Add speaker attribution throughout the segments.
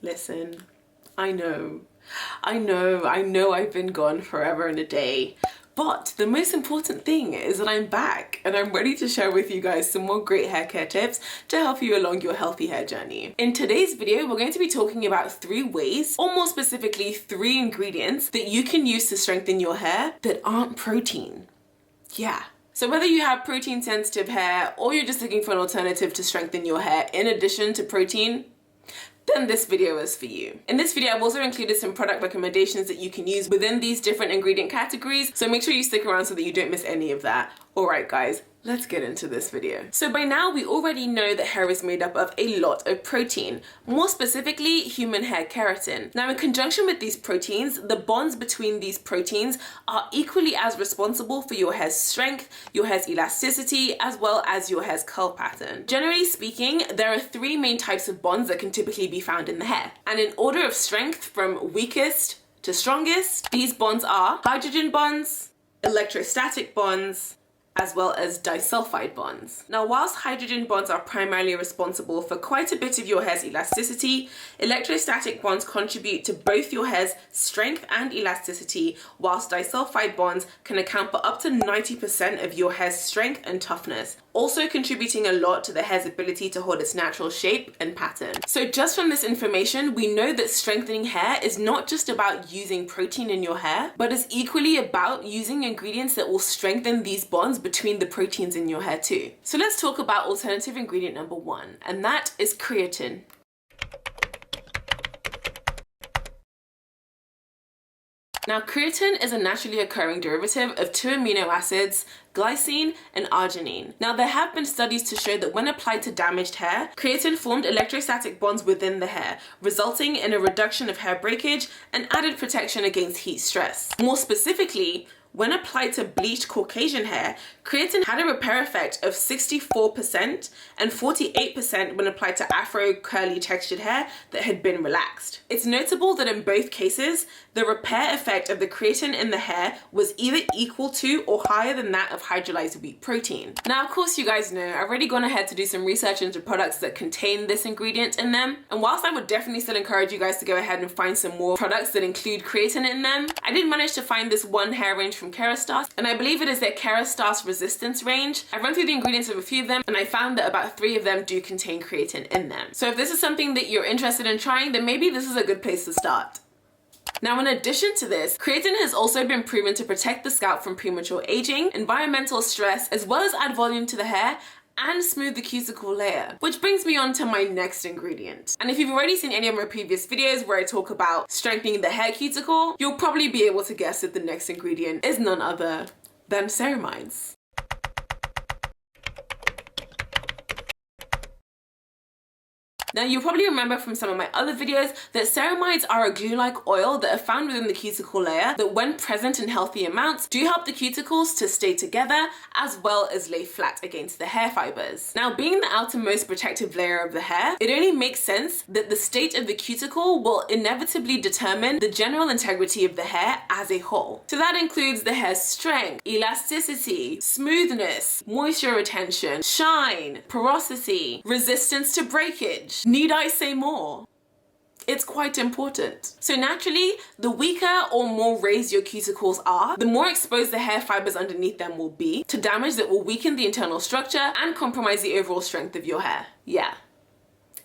Speaker 1: Listen, I know I've been gone forever and a day. But the most important thing is that I'm back and I'm ready to share with you guys some more great hair care tips to help you along your healthy hair journey. In today's video, we're going to be talking about 3 ways, or more specifically 3 ingredients that you can use to strengthen your hair that aren't protein. Yeah. So whether you have protein sensitive hair or you're just looking for an alternative to strengthen your hair in addition to protein, then this video is for you. In this video, I've also included some product recommendations that you can use within these different ingredient categories, so make sure you stick around so that you don't miss any of that. Alright guys, let's get into this video. So by now, we already know that hair is made up of a lot of protein, more specifically human hair keratin. Now in conjunction with these proteins, the bonds between these proteins are equally as responsible for your hair's strength, your hair's elasticity, as well as your hair's curl pattern. Generally speaking, there are 3 main types of bonds that can typically be found in the hair. And in order of strength from weakest to strongest, these bonds are hydrogen bonds, electrostatic bonds, as well as disulfide bonds. Now, whilst hydrogen bonds are primarily responsible for quite a bit of your hair's elasticity, electrostatic bonds contribute to both your hair's strength and elasticity, whilst disulfide bonds can account for up to 90% of your hair's strength and toughness, also contributing a lot to the hair's ability to hold its natural shape and pattern. So just from this information, we know that strengthening hair is not just about using protein in your hair, but is equally about using ingredients that will strengthen these bonds between the proteins in your hair too. So let's talk about alternative ingredient number 1, and that is creatine. Now, creatine is a naturally occurring derivative of 2 amino acids, glycine and arginine. Now, there have been studies to show that when applied to damaged hair, creatine formed electrostatic bonds within the hair, resulting in a reduction of hair breakage and added protection against heat stress. More specifically, when applied to bleached Caucasian hair, creatine had a repair effect of 64% and 48% when applied to Afro curly textured hair that had been relaxed. It's notable that in both cases, the repair effect of the creatine in the hair was either equal to or higher than that of hydrolyzed wheat protein. Now, of course, you guys know I've already gone ahead to do some research into products that contain this ingredient in them. And whilst I would definitely still encourage you guys to go ahead and find some more products that include creatine in them, I did manage to find this one hair range from Kerastase, and I believe it is their Kerastase resistance range. I've run through the ingredients of a few of them, and I found that about 3 of them do contain creatine in them. So if this is something that you're interested in trying, then maybe this is a good place to start. Now, in addition to this, creatine has also been proven to protect the scalp from premature aging, environmental stress, as well as add volume to the hair and smooth the cuticle layer. Which brings me on to my next ingredient. And if you've already seen any of my previous videos where I talk about strengthening the hair cuticle, you'll probably be able to guess that the next ingredient is none other than ceramides. Now, you'll probably remember from some of my other videos that ceramides are a glue-like oil that are found within the cuticle layer that, when present in healthy amounts, do help the cuticles to stay together as well as lay flat against the hair fibers. Now, being the outermost protective layer of the hair, it only makes sense that the state of the cuticle will inevitably determine the general integrity of the hair as a whole. So that includes the hair's strength, elasticity, smoothness, moisture retention, shine, porosity, resistance to breakage. Need I say more? It's quite important. So naturally, the weaker or more raised your cuticles are, the more exposed the hair fibers underneath them will be to damage that will weaken the internal structure and compromise the overall strength of your hair. Yeah,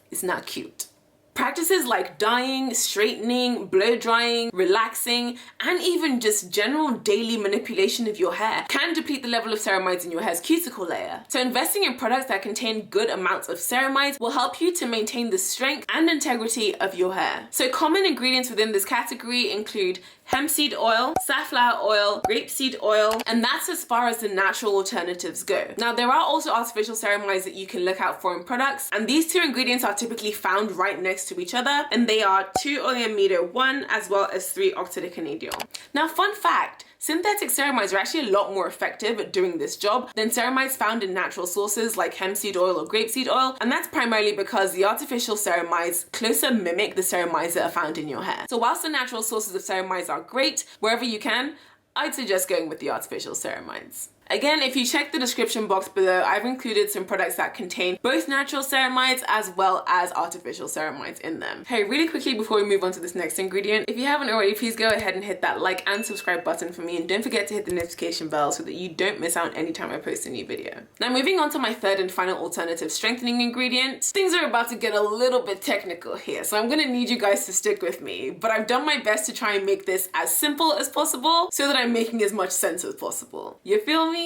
Speaker 1: it's not cute. Practices like dyeing, straightening, blow drying, relaxing, and even just general daily manipulation of your hair can deplete the level of ceramides in your hair's cuticle layer. So investing in products that contain good amounts of ceramides will help you to maintain the strength and integrity of your hair. So common ingredients within this category include hemp seed oil, safflower oil, grapeseed oil, and that's as far as the natural alternatives go. Now, there are also artificial ceramides that you can look out for in products, and these 2 ingredients are typically found right next to each other, and they are 2-oleamido-1 as well as 3-octadicanediol. Now, fun fact, synthetic ceramides are actually a lot more effective at doing this job than ceramides found in natural sources like hemp seed oil or grapeseed oil, and that's primarily because the artificial ceramides closer mimic the ceramides that are found in your hair. So whilst the natural sources of ceramides are great, wherever you can, I'd suggest going with the artificial ceramides. Again, if you check the description box below, I've included some products that contain both natural ceramides as well as artificial ceramides in them. Hey, really quickly before we move on to this next ingredient, if you haven't already, please go ahead and hit that like and subscribe button for me, and don't forget to hit the notification bell so that you don't miss out anytime I post a new video. Now moving on to my third and final alternative strengthening ingredient. Things are about to get a little bit technical here, so I'm gonna need you guys to stick with me, but I've done my best to try and make this as simple as possible so that I'm making as much sense as possible. You feel me?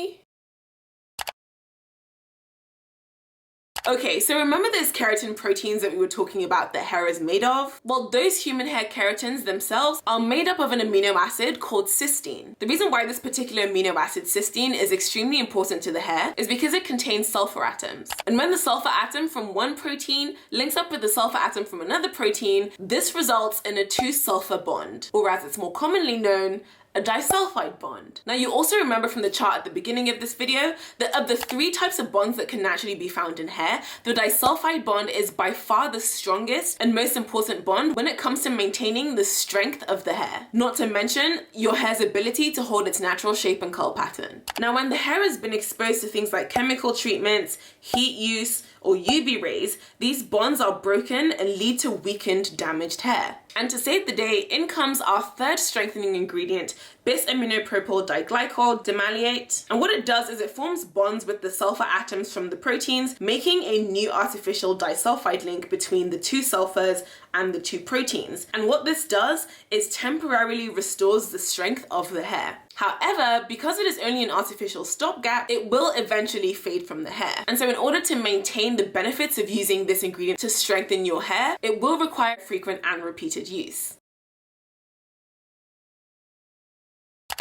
Speaker 1: Okay, so remember those keratin proteins that we were talking about that hair is made of? Well, those human hair keratins themselves are made up of an amino acid called cysteine. The reason why this particular amino acid cysteine is extremely important to the hair is because it contains sulfur atoms. And when the sulfur atom from one protein links up with the sulfur atom from another protein, this results in a 2-sulfur bond, or as it's more commonly known, a disulfide bond. Now you also remember from the chart at the beginning of this video that of the 3 types of bonds that can naturally be found in hair, the disulfide bond is by far the strongest and most important bond when it comes to maintaining the strength of the hair. Not to mention your hair's ability to hold its natural shape and curl pattern. Now when the hair has been exposed to things like chemical treatments, heat use, or UV rays, these bonds are broken and lead to weakened, damaged hair. And to save the day, in comes our third strengthening ingredient, Immunopropyldiglycol, demyliate. And what it does is it forms bonds with the sulfur atoms from the proteins, making a new artificial disulfide link between the 2 sulfurs and the 2 proteins. And what this does is temporarily restores the strength of the hair. However, because it is only an artificial stopgap, it will eventually fade from the hair. And so in order to maintain the benefits of using this ingredient to strengthen your hair, it will require frequent and repeated use.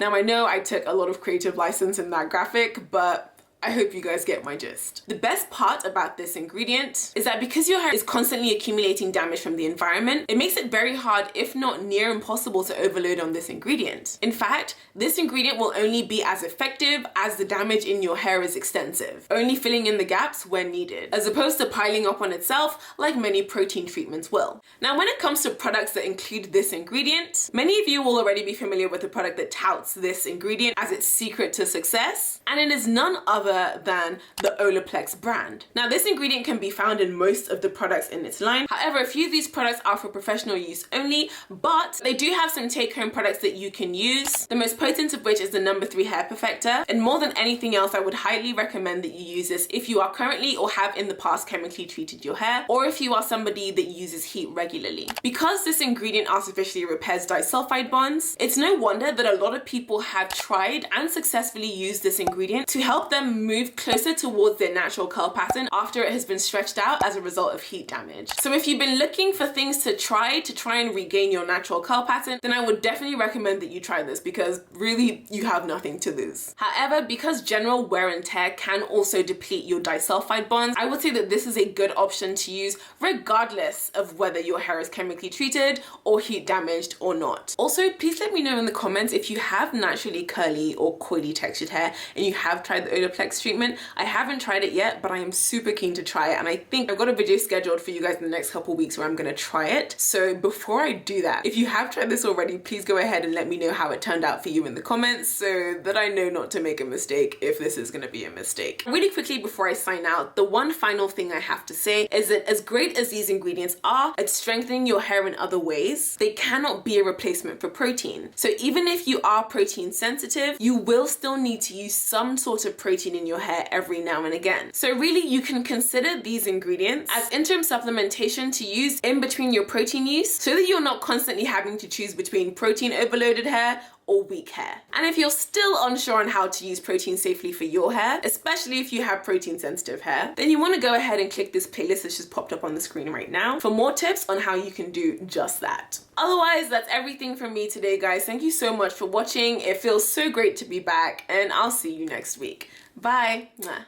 Speaker 1: Now I know I took a lot of creative license in that graphic, but I hope you guys get my gist. The best part about this ingredient is that because your hair is constantly accumulating damage from the environment, it makes it very hard, if not near impossible, to overload on this ingredient. In fact, this ingredient will only be as effective as the damage in your hair is extensive, only filling in the gaps when needed, as opposed to piling up on itself like many protein treatments will. Now, when it comes to products that include this ingredient, many of you will already be familiar with the product that touts this ingredient as its secret to success, and it is none other than the Olaplex brand. Now this ingredient can be found in most of the products in its line. However, a few of these products are for professional use only, but they do have some take-home products that you can use, the most potent of which is the No. 3 Hair Perfector. And more than anything else, I would highly recommend that you use this if you are currently or have in the past chemically treated your hair, or if you are somebody that uses heat regularly. Because this ingredient artificially repairs disulfide bonds, it's no wonder that a lot of people have tried and successfully used this ingredient to help them move closer towards their natural curl pattern after it has been stretched out as a result of heat damage. So if you've been looking for things to try and regain your natural curl pattern, then I would definitely recommend that you try this, because really you have nothing to lose. However, because general wear and tear can also deplete your disulfide bonds, I would say that this is a good option to use regardless of whether your hair is chemically treated or heat damaged or not. Also, please let me know in the comments if you have naturally curly or coily textured hair and you have tried the Olaplex treatment. I haven't tried it yet, but I am super keen to try it, and I think I've got a video scheduled for you guys in the next couple weeks where I'm gonna try it. So before I do that, if you have tried this already, please go ahead and let me know how it turned out for you in the comments so that I know not to make a mistake if this is gonna be a mistake. Really quickly before I sign out, the one final thing I have to say is that as great as these ingredients are at strengthening your hair in other ways, they cannot be a replacement for protein. So even if you are protein sensitive, you will still need to use some sort of protein in your hair every now and again. So really you can consider these ingredients as interim supplementation to use in between your protein use, so that you're not constantly having to choose between protein overloaded hair or weak hair. And if you're still unsure on how to use protein safely for your hair, especially if you have protein sensitive hair, then you want to go ahead and click this playlist that's just popped up on the screen right now for more tips on how you can do just that. Otherwise, that's everything from me today, guys. Thank you so much for watching. It feels so great to be back, and I'll see you next week. Bye. Mwah.